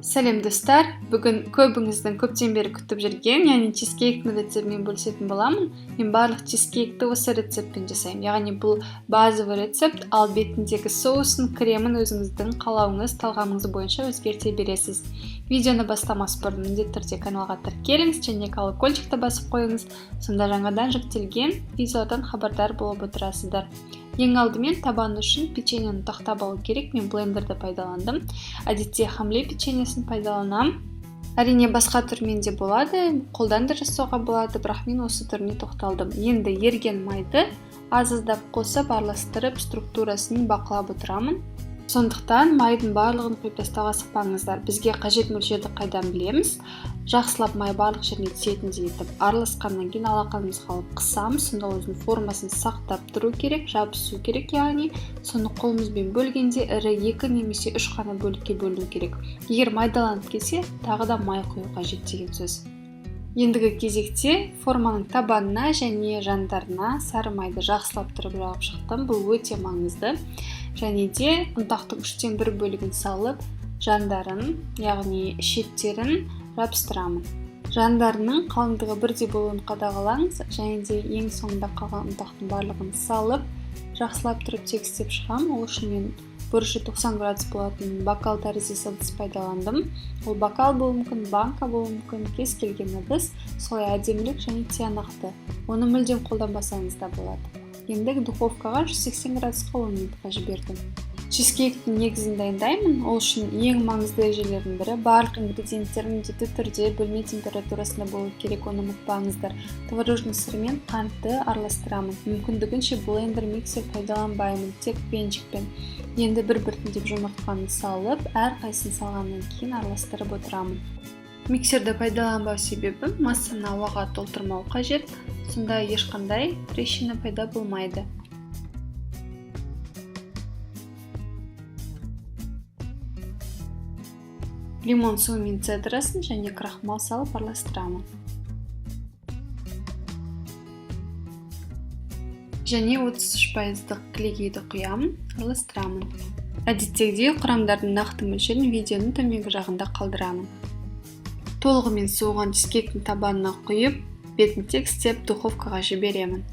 Сәлем достар, бүгін көбіңіздің көптен бері күтіп жүрген, яғни чизкейктің рецептімен бөлісетін боламын. Мен барлық чизкейкті осы рецептпен жасаймын. Яғни бұл базовый рецепт, ал бетіндегі соусын, кремін өзіңіздің қалауыңыз, талғамыңыз бойынша өзгерте бересіз. Видеоны бастамас бұрын міндетті түрде каналға тіркеліңіз және колокольчикті басып қойыңыз. Сонда жаңадан жүктелген видеодан хабардар болып отырасыздар. Ең алдымен табан үшін печеньені тоқтап алу керек. Мен блендерді пайдаландым. Әдетте хамле печеньесін пайдаланам. Әрине басқа түрмен де болады, қолдан да жасауға болады, бірақ мен осы түріне тоқталдым. Енді ерген майды аз-аздап қосып араластырып структурасын бақылап отырамын. Сондықтан майдың барлығын құйып тастауға асықпаңыздар. Бізге қажет мөлшерді қайдан білеміз? Жақсылап май барлық жеріне түсетіндей етіп араласқаннан кейін алақанымызға алып қысамыз, сонда өзінің формасын сақтап тұру керек, жабысу керек, яғни соны қолымызбен бөлгенде ірі 2 немесе 3 қана бөлікке бөлу керек. Егер майдаланып кетсе, тағы да май құю қажет деген сөз. Ендігі кезекте форманың табанына және жандарына сары майды жақсылап тұрып жағып шықтым. Бұл өте маңызды. Және де ұнтақтың 3-тен 1 бөлігін салып, жандарын, яғни шеттерін жабыстырамын. Жандарының қалыңдығы бірдей болуын қадағалаңыз, және де ең соңында қалған ұнтақтың барлығын салып, жақсылап тұрып тегістеп шығам. Ол үшін мен бұрышы 90 градус болатын бокал тәріздес ыдыс пайдаландым. Ол бокал болуы мүмкін, банка болуы мүмкін, кез келген ыдыс, солай әдемілік және тиянақты. Оны мүлдем қолданбасаңыз да болады. Енді духовкаға 180 градусқа 10 минутқа жібердім. Чизкейктің негізін дайындаймын. Ол үшін ең маңызды ережелердің бірі барлық ингредиенттер міндетті түрде бөлме температурасында болу керек, оны ұмытпаңыздар. Творожный сырмен қантты араластырамын. Мүмкіндігінше блендер, миксер пайдаланбаймын, тек венчикпен. Енді бір-біртіндеп жұмыртқаны салып, әрқайсысын салғаннан кейін араластырып отырамын. Миксерді пайдаланбау себебі массаны ауаға толтырмау қажет, сонда ешқандай трещина пайда болмайды. Лимон суы мен цедрасын және крахмал салып араластырамын. Және 33% кілегейді құямын, араластырамын. Әдеттегідей құрамдардың нақты мөлшерін видеоның төменгі жағында қалдырамын. Толығымен суыған чизкейктің табанына құйып, бетін тегістеп духовкаға жіберемін.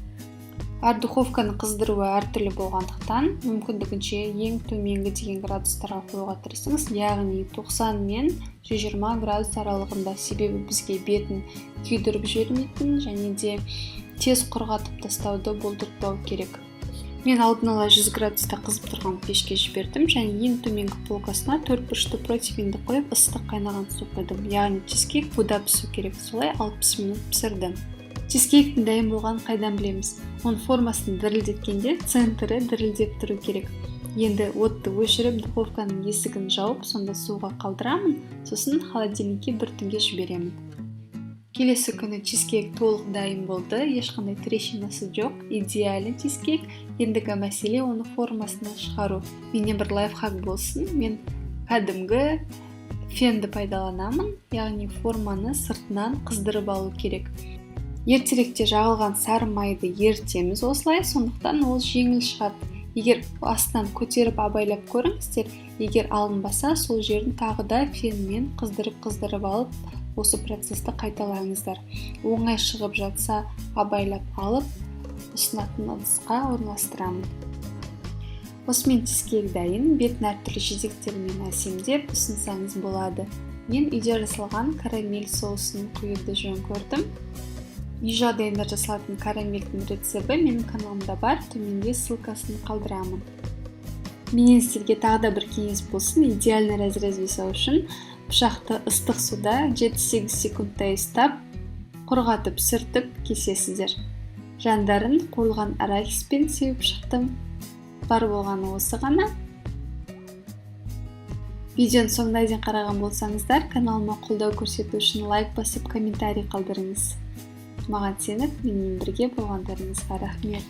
Әр духовканы қыздыруы әртүрлі болғандықтан, мүмкіндігінше ең төменгі деген градустарға қоюға тырысыңыз, яғни 90 мен 120 градус аралығында, себебі бізге бетін күйдіріп жібермейтін және де тез құрғатып тастауды болдыртпау керек. Мен алдын ала 100 градуста қызып тұрған пешке жібердім және ең төменгі полкасына 4 бұрышты противеньді қойып ыстық қайнаған су құйдым. Яғни чизкейк буда пісу керек, солай 60 минут пісірдім. Чизкейктің дайын болғанын қайдан білеміз? Оның формасын дірілдеткенде центрі дірілдеп тұру керек. Енді отты өшіріп, духовканың есігін жауып, сонда суға қалдырамын, сосын холодильникке 1 түнге жіберемін. Келесі күні чизкейк толық дайын болды, ешқандай трещинасы жоқ, идеальный чизкейк. Ендігі мәселе оны формасына шығару. Менен бір лайфхак болсын, мен кәдімгі фенді пайдаланамын, яғни форманы сыртынан қыздырып алу керек. Ертеректе жағылған сары майды ертеміз осылай, сондықтан ол жеңіл шығады. Егер астынан көтеріп абайлап көріңіздер, егер алынбаса, сол жерін тағы да фенмен қыздырып алып, осы процесті қайталаңыздар. Оңай шығып жатса, абайлап алып, ұсынатын ыдысқа орналастырамын. Осымен чизкейк дайын, бетін әртүрлі жидектермен әсемдеп ұсынсаңыз болады. Мен үйде жасалған карамель соусын құюды жөн көрдім. Үй жағдайында жасалатын карамельдің рецебі менің каналымда бар, төменде ссылкасын қалдырамын. Менен сіздерге тағы да бір кеңес болсын, идеальный разрез жасау үшін пышақты ыстық суда 7-8 секундтай ұстап, құрғатып сүртіп кесесіздер. Жандарын қойылған арахиспен сеуіп шықтым. Бар болғаны осы ғана. Видеоны соңына дейін қараған болсаңыздар, каналыма қолдау көрсету үшін лайк басып, комментарий қалдырыңыз. Маған сеніп, менімен бірге болғандарыңызға рахмет.